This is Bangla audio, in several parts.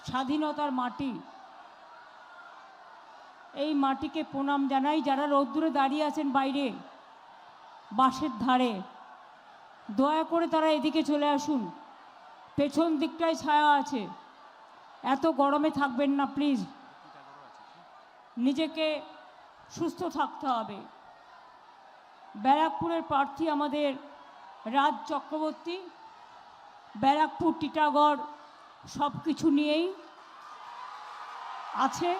স্বাধীনতার মাটি, এই মাটিকে প্রণাম জানাই। যারা রৌদ্রে দাঁড়িয়ে আছেন বাইরে বাসের ধারে, দয়া করে তারা এদিকে চলে আসুন, পেছন দিকটায় ছায়া আছে, এত গরমে থাকবেন না প্লিজ, নিজেকে সুস্থ থাকতে হবে। ব্যারাকপুরের প্রার্থী আমাদের রাজ চক্রবর্তী, ব্যারাকপুর টিটাগড় সব কিছু নিয়েই আছে,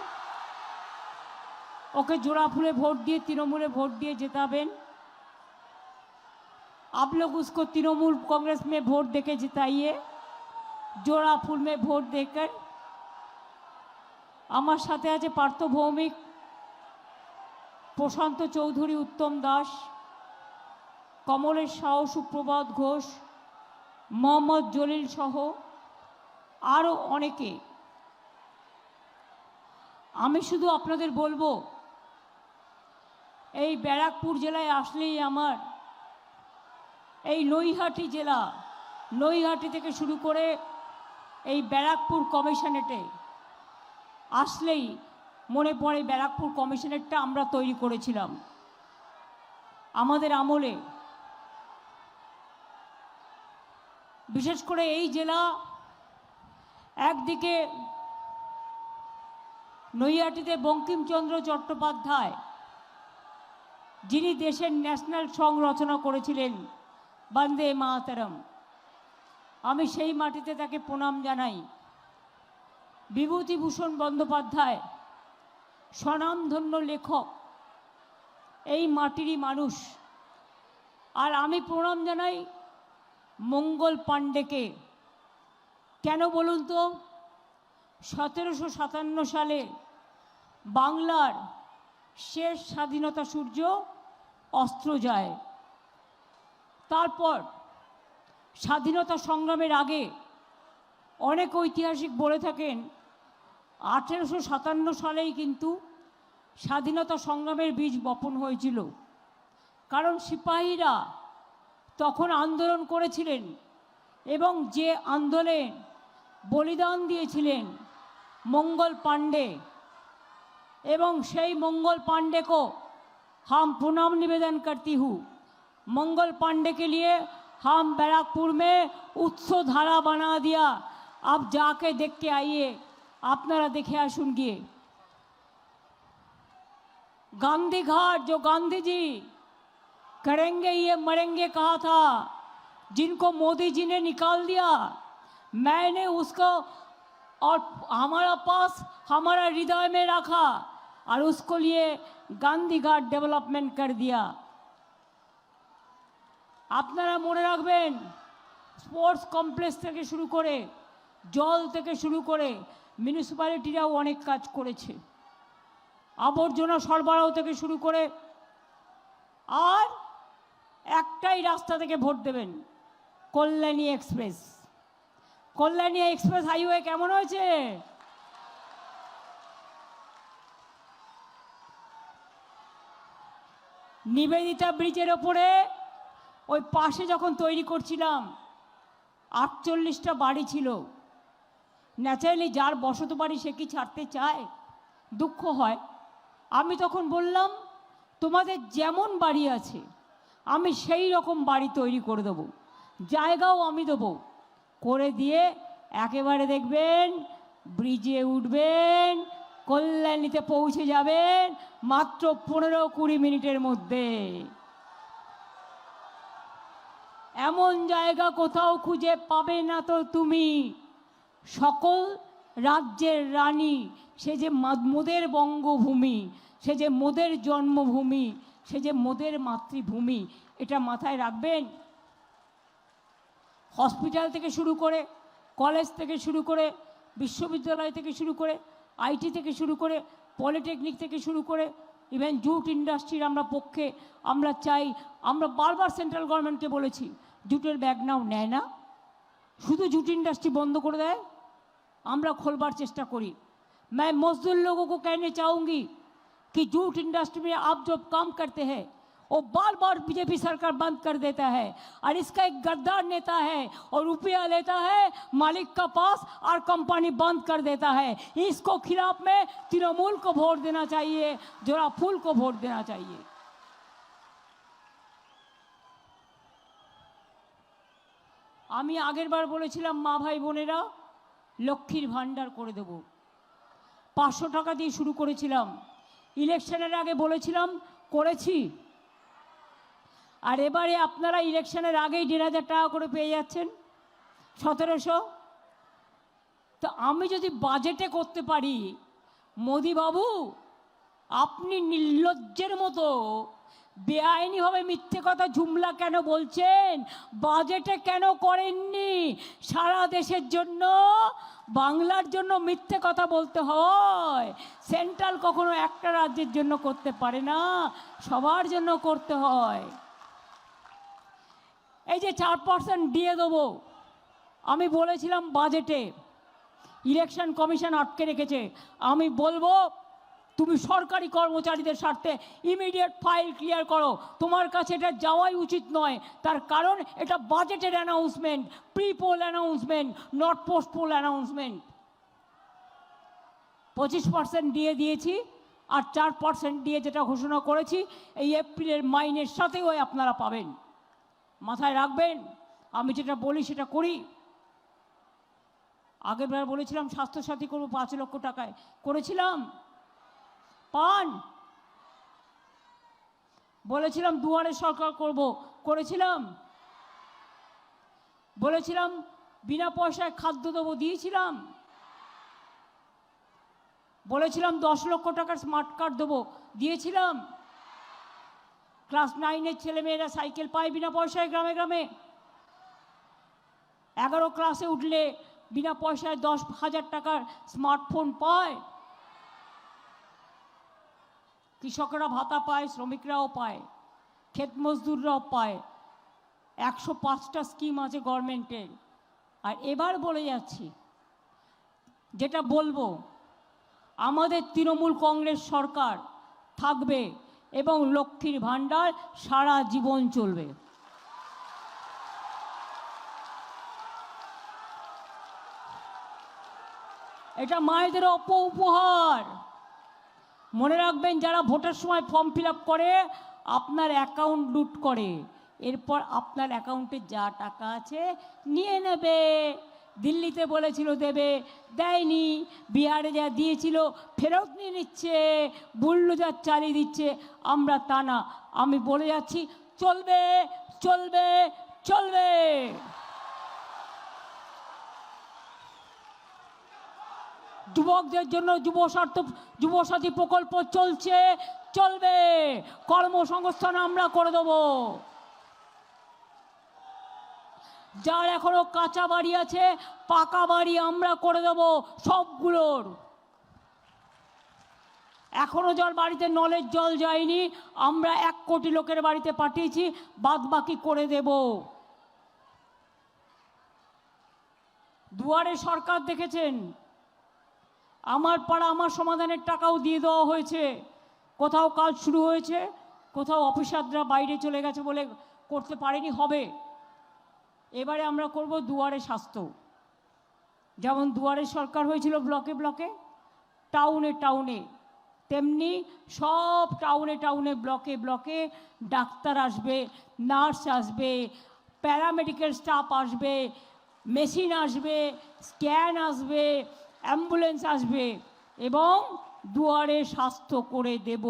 ওকে জোড়া ফুলে ভোट दिए तृणमूले भोट दिए जिताबेन। आप लोग उसको तृणमूल कांग्रेस में वोट देके जिताइए, जोड़ा फूल में वोट देकर। আমার সাথে আছে পার্থ ভৌমিক, প্রশান্ত চৌধুরী, উত্তম দাস, কমলেশ সাউ, সুপ্রভাত ঘোষ, মোহাম্মদ জলিল সহ আরও অনেকে। আমি শুধু আপনাদের বলবো, এই ব্যারাকপুর জেলায় আসলেই আমার এই নৈহাটি জেলা, নৈহাটি থেকে শুরু করে এই ব্যারাকপুর কমিশনেটে আসলেই মনে পড়ে ব্যারাকপুর কমিশনেটটা আমরা তৈরি করেছিলাম আমাদের আমলে। বিশেষ করে এই জেলা একদিকে নৈহাটিতে বঙ্কিমচন্দ্র চট্টোপাধ্যায়, যিনি দেশের ন্যাশনাল সং রচনা করেছিলেন বন্দে মাতরম, আমি সেই মাটিতে তাকে প্রণাম জানাই। বিভূতিভূষণ বন্দ্যোপাধ্যায় স্বনামধন্য লেখক, এই মাটিরই মানুষ। আর আমি প্রণাম জানাই মঙ্গল পাণ্ডেকে। কেন বলুন তো? 1757 সালে বাংলার শেষ স্বাধীনতা সূর্য অস্ত্র যায়। তারপর স্বাধীনতা সংগ্রামের আগে অনেক ঐতিহাসিক বলে থাকেন 1857 সালেই কিন্তু স্বাধীনতা সংগ্রামের বীজ বপন হয়েছিল। কারণ সিপাহীরা তখন আন্দোলন করেছিলেন এবং যে আন্দোলনে বলিদান দিয়েছিলেন मंगल पांडे, एवं সেই मंगल पांडे को हम प्रणाम निवेदन करती हूँ। मंगल पांडे के लिए हम बैराकपुर में उत्सव धारा बना दिया। आप जाके देख के आइए, आपनारा देखे आसुन गिए। गांधी घाट जो गांधी जी करेंगे ये मरेंगे कहा था, जिनको मोदी जी ने निकाल दिया, मैंने उसको और हमारा पास हमारा हृदय में रखा और उसको लिए गांधी घाट डेवलपमेंट कर दिया। আপনারা মনে রাখবেন, স্পোর্টস কমপ্লেক্স থেকে শুরু করে জল থেকে শুরু করে মিউনিসিপ্যালিটিরাও অনেক কাজ করেছে, আবর্জনা সরবরাহ থেকে শুরু করে। আর একটাই রাস্তা থেকে ভোট দেবেন, Kalyani express. Kalyani express highway কেমন হয়েছে? নিবেদিতা ব্রিজের ওপরে ওই পাশে যখন তৈরি করছিলাম 48টা বাড়ি ছিল। ন্যাচারালি যার বসত বাড়ি সে কি ছাড়তে চায়? দুঃখ হয়। আমি তখন বললাম, তোমাদের যেমন বাড়ি আছে আমি সেই রকম বাড়ি তৈরি করে দেবো, জায়গাও আমি দেবো। করে দিয়ে একেবারে দেখবেন ব্রিজে উঠবেন, কল্যাণীতে পৌঁছে যাবেন মাত্র 15-20 মিনিটের মধ্যে। এমন জায়গা কোথাও খুঁজে পাবে না তো তুমি। সকল রাজ্যের রানী, সে যে মোদের বঙ্গভূমি, সে যে মোদের জন্মভূমি, সে যে মোদের মাতৃভূমি, এটা মাথায় রাখবেন। হসপিটাল থেকে শুরু করে, কলেজ থেকে শুরু করে, বিশ্ববিদ্যালয় থেকে শুরু করে, আইটি থেকে শুরু করে, পলিটেকনিক থেকে শুরু করে, ইভেন জুট ইন্ডাস্ট্রির আমরা পক্ষে। আমরা চাই, আমরা বারবার সেন্ট্রাল গভর্নমেন্টকে বলেছি, জুটের ব্যাগ নাও, নেয় না, শুধু জুট इंडस्ट्री बंद कर दें। আমরা खोलবার চেষ্টা করি। मैं मजदूर लोगों को कहने चाहूँगी कि जूट इंडस्ट्री में आप जो काम करते हैं वो बार बार बीजेपी सरकार बंद कर देता है और इसका एक गद्दार नेता है और रुपया लेता है मालिक का पास और कंपनी बंद कर देता है। इसको खिलाफ में तृणमूल को वोट देना चाहिए, जोड़ा फूल को वोट देना चाहिए। আমি আগের বার বলেছিলাম মা ভাই বোনেরা লক্ষ্মীর ভান্ডার করে দেব, 500 টাকা দিয়ে শুরু করেছিলাম। ইলেকশনের আগে বলেছিলাম, করেছি। আর এবারে আপনারা ইলেকশনের আগেই 1,500 টাকা করে পেয়ে যাচ্ছেন, 1700। তো আমি যদি বাজেটে করতে পারি, মোদি বাবু আপনি নির্লজ্জের মতো বেআইনিভাবে মিথ্যে কথা জুমলা কেন বলছেন? বাজেটে কেন করেননি? সারা দেশের জন্য, বাংলার জন্য মিথ্যে কথা বলতে হয়। সেন্ট্রাল কখনো একটা রাজ্যের জন্য করতে পারে না, সবার জন্য করতে হয়। এই যে 4% দিয়ে দেবো আমি বলেছিলাম বাজেটে, ইলেকশন কমিশন আটকে রেখেছে। আমি বলবো তুমি সরকারি কর্মচারীদের স্বার্থে ইমিডিয়েট ফাইল ক্লিয়ার করো। তোমার কাছে এটা যাওয়াই উচিত নয়, তার কারণ এটা বাজেটের announcement, pre poll announcement, not post poll announcement. 25% দিয়ে দিয়েছি আর 4% দিয়ে যেটা ঘোষণা করেছি এই এপ্রিলের মাইনের সাথেও আপনারা পাবেন। মাথায় রাখবেন, আমি যেটা বলি সেটা করি। আগেরবার বলেছিলাম স্বাস্থ্যসাথী করবো 5 লক্ষ টাকায়, করেছিলাম? পান। বলেছিলাম দুয়ারে সরকার করব, করেছিলাম? বলেছিলাম বিনা পয়সায় খাদ্য দেবো, দিয়েছিলাম? বলেছিলাম 10 লক্ষ টাকার স্মার্ট কার্ড দেবো, দিয়েছিলাম? ক্লাস 9-এর ছেলেমেয়েরা সাইকেল পায় বিনা পয়সায় গ্রামে গ্রামে। 11 ক্লাসে উঠলে বিনা পয়সায় 10,000 টাকার স্মার্টফোন পায়। কৃষকরা ভাতা পায়, শ্রমিকরাও পায়, ক্ষেত মজদুররাও পায়। 105টা স্কিম আছে গভর্নমেন্টের। আর এবার বলে যাচ্ছি, যেটা বলবো, আমাদের তৃণমূল কংগ্রেস সরকার থাকবে এবং লক্ষ্মীর ভাণ্ডার সারা জীবন চলবে। এটা মায়েদের উপহার। মনে রাখবেন, যারা ভোটের সময় ফর্ম ফিল আপ করে আপনার অ্যাকাউন্ট লুট করে, এরপর আপনার অ্যাকাউন্টে যা টাকা আছে নিয়ে নেবে। দিল্লিতে বলেছিল দেবে, দেয়নি। বিহারে যা দিয়েছিল ফেরত নিয়ে নিচ্ছে, বুলডোজার চালিয়ে দিচ্ছে। আমরা তা না, আমি বলে যাচ্ছি চলবে, চলবে, চলবে। যুবকদের জন্য যুবসাথী প্রকল্প চলছে, চলবে। কর্মসংস্থান আমরা করে দেব। যার এখনো কাঁচা বাড়ি আছে, পাকা বাড়ি আমরা করে দেব সবগুলোর। এখনো যার বাড়িতে নলের জল যায়নি, আমরা 1 কোটি লোকের বাড়িতে পাঠিয়েছি, বাদ বাকি করে দেব। দুয়ারে সরকার দেখেছেন, আমার পাড়া আমার সমাধানের টাকাও দিয়ে দেওয়া হয়েছে। কোথাও কাজ শুরু হয়েছে, কোথাও অফিসাররা বাইরে চলে গেছে বলে করতে পারেনি, হবে। এবারে আমরা করব দুয়ারে স্বাস্থ্য। যেমন দুয়ারে সরকার হয়েছিল ব্লকে ব্লকে, টাউনে টাউনে, তেমনি সব টাউনে টাউনে, ব্লকে ব্লকে ডাক্তার আসবে, নার্স আসবে, প্যারামেডিক্যাল স্টাফ আসবে, মেশিন আসবে, স্ক্যান আসবে, অ্যাম্বুলেন্স আসবে এবং দুয়ারে স্বাস্থ্য করে দেব।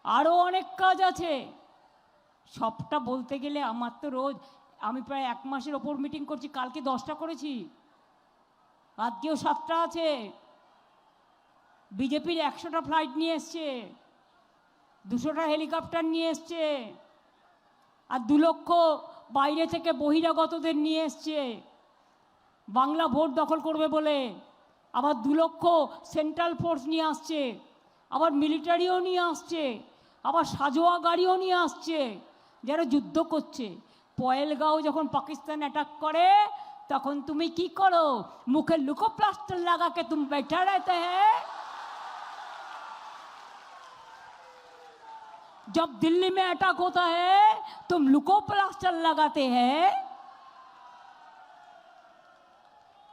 আরও অনেক কাজ আছে, সবটা বলতে গেলে আমার তো রোজ, আমি প্রায় 1 মাসের ওপর মিটিং করছি। কালকে 10টা করেছি, আজকেও 7টা আছে। বিজেপির 100টা ফ্লাইট নিয়ে এসছে, 200টা হেলিকপ্টার নিয়ে এসছে, আর 2 লক্ষ বাইরে থেকে বহিরাগতদের নিয়ে এসছে বাংলা ভোট দখল করবে বলে। আবার 2 লক্ষ সেন্ট্রাল ফোর্স নিয়ে আসছে, আবার মিলিটারিও নিয়ে আসছে, আবার সাজোয়া গাড়িও নিয়ে আসছে, যারা যুদ্ধ করছে। পয়েলগাঁও যখন পাকিস্তান অ্যাটাক করে তখন তুমি কি করো? মুখে লুকো প্লাস্টার লাগাকে তুমি बैठा रहते हैं। जब दिल्ली में अटैक होता है तुम लुको प्लास्टर लगाते हैं,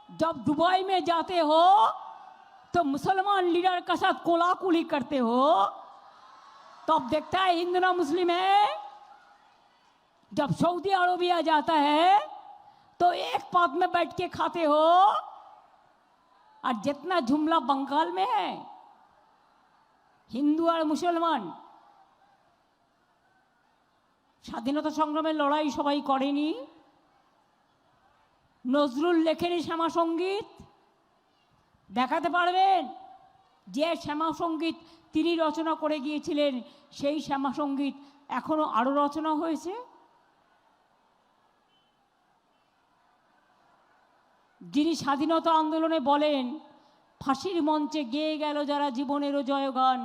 जब दुबई में जाते हो तो मुसलमान लीडर के साथ कोलाकुली करते हो, तो अब देखता है हिंदू ना मुस्लिम है। जब सऊदी अरबिया जाता है तो एक पात में बैठ के खाते हो, और जितना जुमला बंगाल में है हिंदू और मुसलमान। স্বাধীনতা সংগ্রামের লড়াই সবাই করেনি, নজরুল লেখেনি শ্যামা সঙ্গীত। দেখাতে পারবেন যে শ্যামা সঙ্গীত তিনি রচনা করে গিয়েছিলেন সেই শ্যামা সঙ্গীত এখনো আরো রচনা হয়েছে? যিনি স্বাধীনতা আন্দোলনে বলেন ফাঁসির মঞ্চে গেয়ে গেল যারা জীবনেরও জয়গান,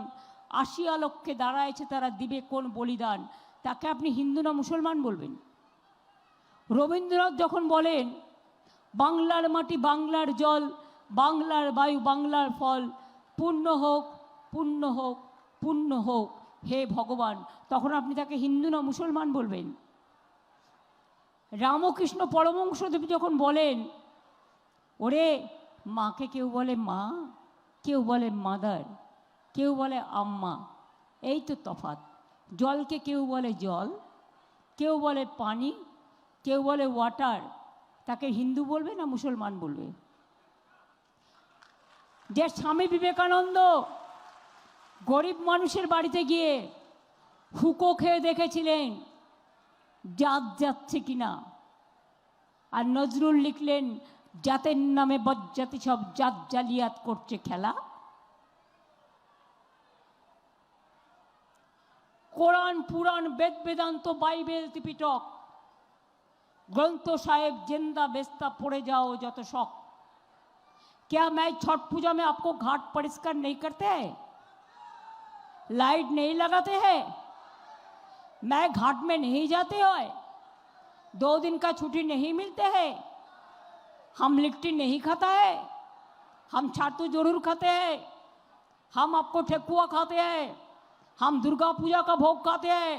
আসিয়া লক্ষ্যে দাঁড়ায়ছে তারা দিবে কোন বলিদান, তাকে আপনি হিন্দু না মুসলমান বলবেন? রবীন্দ্রনাথ যখন বলেন বাংলার মাটি বাংলার জল, বাংলার বায়ু বাংলার ফল, পূর্ণ হোক পূর্ণ হোক পূর্ণ হোক হে ভগবান, তখন আপনি তাকে হিন্দু না মুসলমান বলবেন? রামকৃষ্ণ পরমহংসদেব যখন বলেন ওরে মাকে কেউ বলে মা, কেউ বলে মাদার, কেউ বলে আম্মা, এই তো তফাৎ। জলকে কেউ বলে জল, কেউ বলে পানি, কেউ বলে ওয়াটার, তাকে হিন্দু বলবে না মুসলমান বলবে? যে স্বামী বিবেকানন্দ গরিব মানুষের বাড়িতে গিয়ে হুকো খেয়ে দেখেছিলেন জাত যাচ্ছে কিনা, আর নজরুল লিখলেন জাতের নামে বজ্জাতি সব জাত জালিয়াত করছে খেলা। কোরআন পুরাণ বেদ বেদান্ত বাইবেল ত্রিপিটক ग्रंथ साहेब जिंदा बेस्ता पड़े जाओ जत शौक। क्या मैं छठ पूजा में आपको घाट परिष्कार नहीं करते हैं, लाइट नहीं लगाते हैं, मैं घाट में नहीं जाते हो, 2 दिन का छुट्टी नहीं मिलते हैं, हम लिट्टी नहीं खाता है, हम छातू जरूर खाते हैं, हम आपको ठेकुआ खाते हैं, हम दुर्गा पूजा का भोग खाते हैं,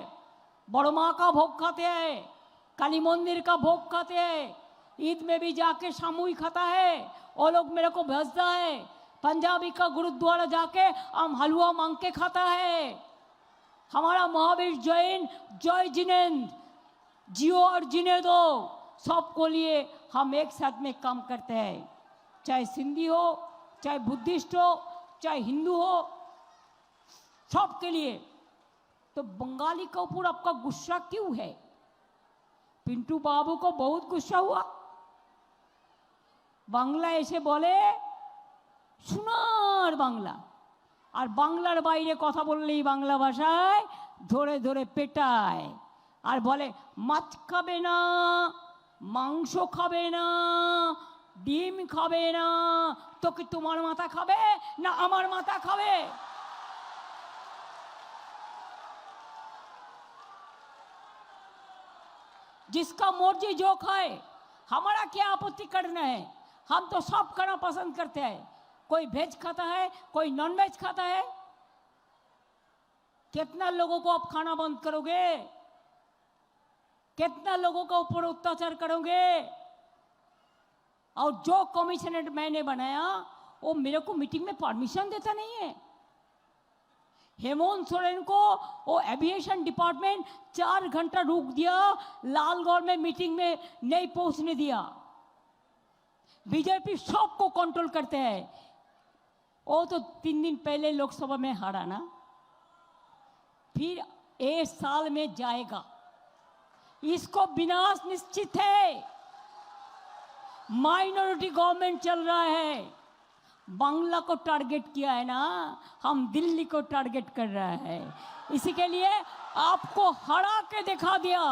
बड़ माँ का भोग खाते हैं, काली मंदिर का भोग खाते हैं, ईद में भी जाके सामूहिक खाता है, वो लोग मेरे को भेजता है, पंजाबी का गुरुद्वारा जाके हम हलवा मांग के खाता है। हमारा महावीर जैन जय जिनेंद्र जियो और जीने दो सबको लिए हम एक साथ में काम करते हैं, चाहे सिंधी हो, चाहे बुद्धिस्ट हो, चाहे हिंदू हो, सबके लिए। तो बंगाली के ऊपर आपका गुस्सा क्यों है? पिंटू बाबू को बहुत गुस्सा हुआ, बांग्ला ऐसे बोले সোনার বাংলা, আর বাংলার বাইরে কথা বললেই বাংলা ভাষায় ধরে ধরে পেটায় আর বলে মাছ খাবে না, মাংস খাবে না, ডিম খাবে না, তো কি তোমার মাথা খাবে না আমার মাথা খাবে? जिसका मर्जी जो खाए, हमारा क्या आपत्ति करना है, हम तो सब खाना पसंद करते हैं। कोई वेज खाता है, कोई नॉन वेज खाता है। कितना लोगों को आप खाना बंद करोगे, कितना लोगों का ऊपर अत्याचार करोगे? और जो कमिश्नर मैंने बनाया वो मेरे को मीटिंग में परमिशन देता नहीं है। हेमंत सोरेन को वो एविएशन डिपार्टमेंट 4 घंटा रोक दिया, लालगढ़ में मीटिंग में नहीं पहुंचने दिया। बीजेपी सबको कंट्रोल करते हैं। वो तो 3 दिन पहले लोकसभा में हारा ना, फिर 1 साल में जाएगा, इसको विनाश निश्चित है। माइनॉरिटी गवर्नमेंट चल रहा है, बांग्ला को टारगेट किया है ना, हम दिल्ली को टारगेट कर रहा है। इसी के लिए आपको हरा के दिखा दिया,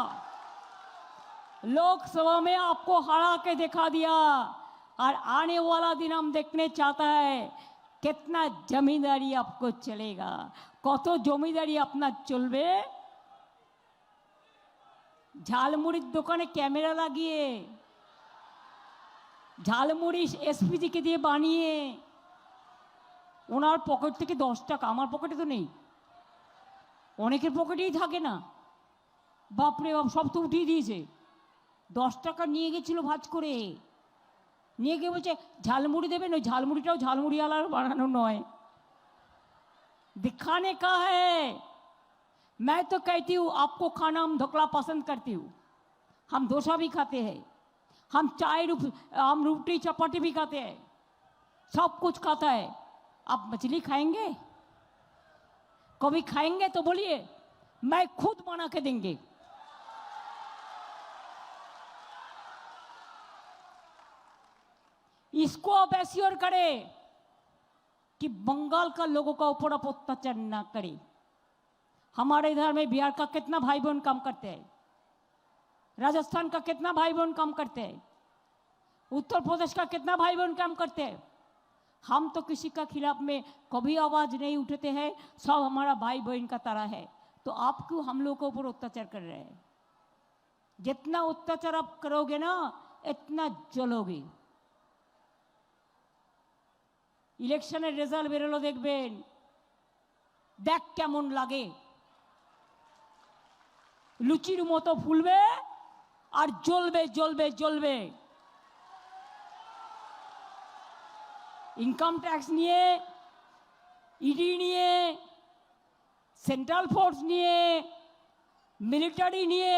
लोकसभा में आपको हरा के दिखा दिया, और आने वाला दिन हम देखने चाहता है कितना जमींदारी आपको चलेगा, कत जमींदारी अपना चलबे। झालमुड़िर दुकाने कैमरा লাগিয়ে ঝালমুড়ি এসপিজিকে দিয়ে বানিয়ে ওনার পকেট থেকে 10 টাকা, আমার পকেটে তো নেই, অনেকের পকেটেই থাকে না। বাপরে বাপ, সব তো উঠিয়ে দিয়েছে। 10 টাকা নিয়ে গেছিল ভাজ করে, নিয়ে গিয়ে বলছে ঝালমুড়ি দেবেন। ওই ঝালমুড়িটাও ঝালমুড়িওয়ালার বানানো নয়, दिखाने का है। मैं तो कहती हूँ आपको खाना हम ढोकला पसंद करती हूँ, हम डोसा भी खाते हैं, हम हम रोटी चपाती भी खाते हैं, सब कुछ खाता है। आप मछली खाएंगे? कभी खाएंगे तो बोलिए, मैं खुद बना के देंगे। इसको आप एश्योर करें कि बंगाल का लोगों का ऊपर आप अत्याचार ना करें। हमारे इधर में बिहार का कितना भाई बहन काम करते हैं, राजस्थान का कितना भाई बहन काम करते हैं, उत्तर प्रदेश का कितना भाई बहन काम करते हैं। हम तो किसी का खिलाफ में कभी आवाज नहीं उठाते हैं, सब हमारा भाई बहन का तरह है। तो आप क्यों हम लोगों के ऊपर अत्याचार कर रहे हैं? जितना अत्याचार आप करोगे ना, इतना जलोगे। ইলেকশনের রেজাল্ট বেরোলো, দেখবেন, দেখ কেমন লাগে। লুচির মতো ফুলবে আর জ্বলবে জ্বলবে জ্বলবে। ইনকাম ট্যাক্স নিয়ে, ইডি নিয়ে, সেন্ট্রাল ফোর্স নিয়ে, মিলিটারি নিয়ে,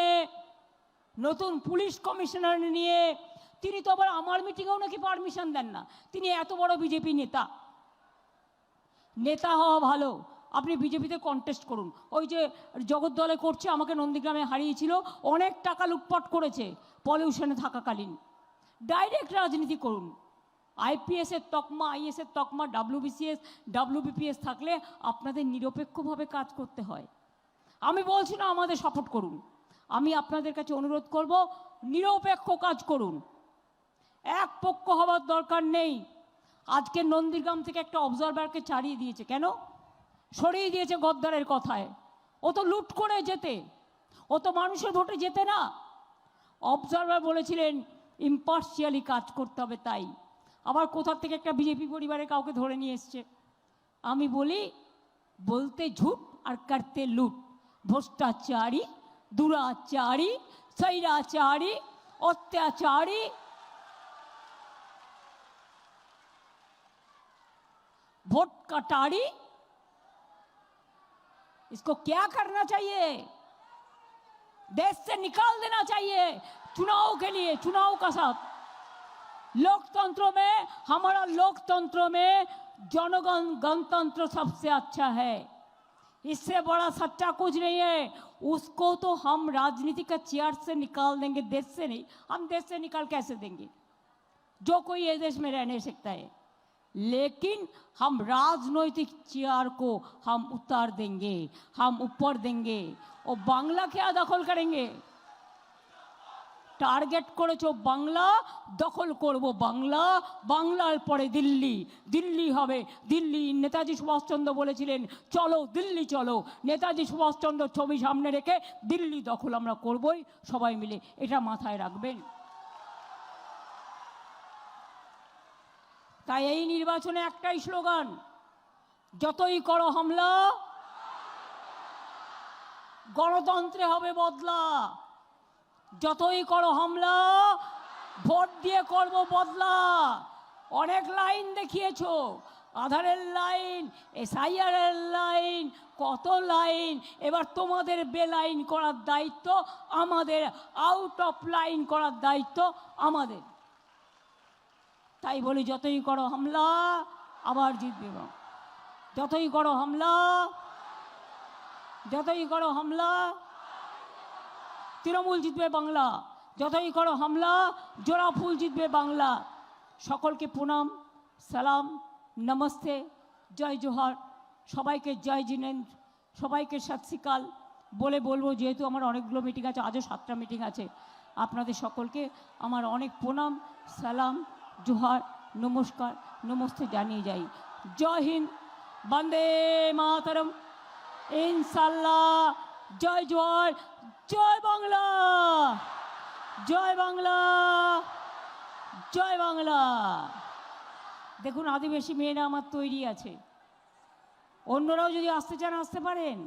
নতুন পুলিশ কমিশনার নিয়ে, তিনি তো আবার আমার মিটিংয়েও নাকি পারমিশন দেন না। তিনি এত বড় বিজেপি নেতা। নেতা হওয়া ভালো, আপনি বিজেপিতে কন্টেস্ট করুন। ওই যে জগদ্দলে করছে, আমাকে নন্দীগ্রামে হারিয়েছিল, অনেক টাকা লুটপাট করেছে পলিউশনে থাকাকালীন। ডাইরেক্ট রাজনীতি করুন। আইপিএসের তকমা, আইএসের তকমা, ডাব্লিউবিসিএস, ডাব্লিউবিপিএস থাকলে আপনাদের নিরপেক্ষভাবে কাজ করতে হয়। আমি বলছি না আমাদের সাপোর্ট করুন, আমি আপনাদের কাছে অনুরোধ করব, নিরপেক্ষ কাজ করুন, এক পক্ষ হওয়ার দরকার নেই। আজকে নন্দীগ্রাম থেকে একটা অবজারভারকে ছাড়িয়ে দিয়েছে। কেন সরিয়ে দিয়েছে? গদ্দারের কথায়। ও তো লুট করে যেতে, ও তো মানুষের ভোটে যেতে না। অবজারভার বলেছিলেন ইম্পার্শিয়ালি কাজ করতে হবে, তাই আবার কোথা থেকে একটা বিজেপি পরিবারে কাউকে ধরে নিয়ে এসছে। আমি বলি, বলতে ঝুট আর করতে লুট। ভ্রষ্টাচারী, দুরাচারী, স্বৈরাচারী, অত্যাচারী। वोट कटारी, इसको क्या करना चाहिए? देश से निकाल देना चाहिए चुनाव के लिए, चुनाव का साथ। लोकतंत्र में, हमारा लोकतंत्र में जनगण गणतंत्र सबसे अच्छा है, इससे बड़ा सच्चा कुछ नहीं है। उसको तो हम राजनीति का चेयर से निकाल देंगे, देश से नहीं। हम देश से निकाल कैसे देंगे? जो कोई ये देश में रह नहीं सकता है, लेकिन हम राजनैतिक चेयर को हम उतार देंगे, हम ऊपर देंगे। और बांग्ला क्या दखल करेंगे? টার্গেট করেছো বাংলা, দখল করব বাংলা, বাংলার পরে দিল্লি, দিল্লি হবে দিল্লি। নেতাজি সুভাষচন্দ্র বলেছিলেন চলো দিল্লি চলো। নেতাজি সুভাষচন্দ্র ছবি সামনে রেখে দিল্লি দখল আমরা করবই সবাই মিলে, এটা মাথায় রাখবেন। তাই এই নির্বাচনে একটাই স্লোগান, যতই করো হামলা, গণতন্ত্রে হবে বদলা। যতই করো হামলা, ভোট দিয়ে করব বদলা। অনেক লাইন দেখিয়েছো, আধারের লাইন, এসআইআরের লাইন, কত লাইন। এবার তোমাদের বেলাইন করার দায়িত্ব আমাদের, আউট অফ লাইন করার দায়িত্ব আমাদের। তাই বলি, যতই করো হামলা, আবার জিতবে। যতই করো হামলা, যতই করো হামলা, তৃণমূল জিতবে বাংলা। যতই করো হামলা, জোড়া ফুল জিতবে বাংলা। সকলকে প্রণাম, সালাম, নমস্তে, জয় জোহার। সবাইকে জয় জিনেন্দ্র, সবাইকে সত শ্রীকাল বলে বলবো, যেহেতু আমার অনেকগুলো মিটিং আছে, আজও 7টা মিটিং আছে। আপনাদের সকলকে আমার অনেক প্রণাম, সালাম, জোহার, নমস্কার, নমস্তে জানিয়ে যাই। জয় হিন্দ, বন্দে মাতরম, ইনশাল্লাহ। জয় জোহার, জয় বাংলা, জয় বাংলা, জয় বাংলা। দেখুন, আদিবাসী মেয়েরা আমার তৈরি আছে, অন্যরাও যদি আসতে চান আসতে পারেন।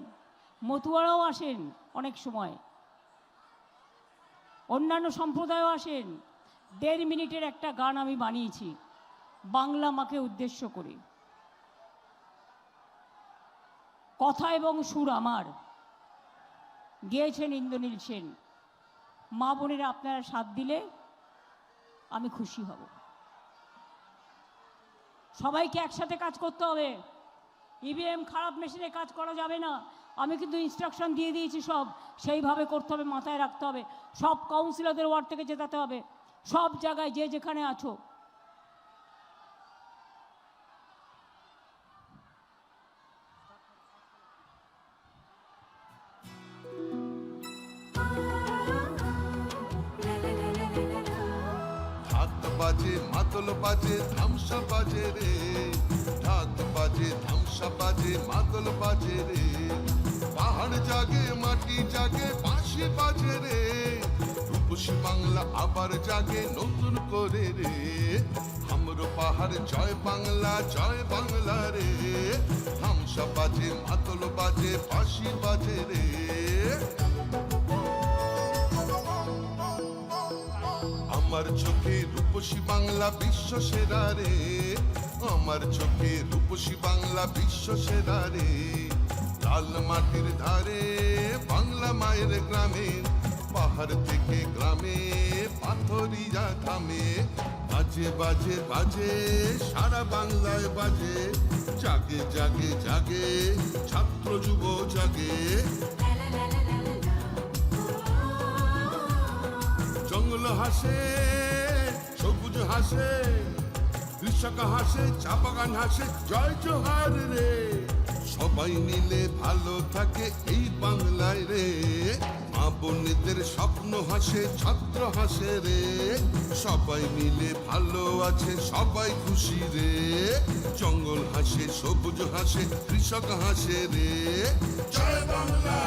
মতুয়ারাও আসেন অনেক সময়, অন্যান্য সম্প্রদায়ও আসেন। 1.5 মিনিটের একটা গান আমি বানিয়েছি বাংলা মাকে উদ্দেশ্য করে। কথা এবং সুর আমার, গেয়েছেন ইন্দ্রনীল সেন। মা বোনেরা আপনারা সাথ দিলে আমি খুশি হব। সবাইকে একসাথে কাজ করতে হবে। ইভিএম খারাপ মেশিনে কাজ করা যাবে না। আমি কিন্তু ইনস্ট্রাকশন দিয়ে দিয়েছি, সব সেইভাবে করতে হবে, মাথায় রাখতে হবে। সব কাউন্সিলরদের ওয়ার্ড থেকে জেতাতে হবে, সব জায়গায় যে যেখানে আছো। বাজে মাদল বাজে ধামসা বাজে রে, ঢাক বাজে ধামসা বাজে মাদল বাজে রে। পাহাড় জাগে মাটি জাগে বাঁশি বাজে রে, রূপসী বাংলা আবার জাগে নতুন করে রে। হামরো পাহাড় জয় বাংলা রে। ধামসা বাজে মাদল বাজে বাঁশি বাজে রে। আমার চোখে রূপসী বাংলা বিশ্ব সেরা রে, আমার চোখে রূপসী বাংলা বিশ্ব সেরা রে। লাল মাটির ধারে বাংলা মায়ের গ্রামে, পাহাড় থেকে গ্রামে পাথরিয়া থামে। বাজে বাজে বাজে সারা বাংলায় বাজে, জাগে জাগে জাগে ছাত্র যুব জাগে। জঙ্গল হাসে সবুজ হাসে, কৃষক হাসে চা বাগান হাসে, জয় জোহার রে। সবাই মিলে ভালো থাকে এই বাংলায় রে। মা বোনেদের স্বপ্ন হাসে ছাত্র হাসে রে। সবাই মিলে ভালো আছে সবাই খুশি রে। জঙ্গল হাসে সবুজ হাসে কৃষক হাসে রে। জয় বাংলা।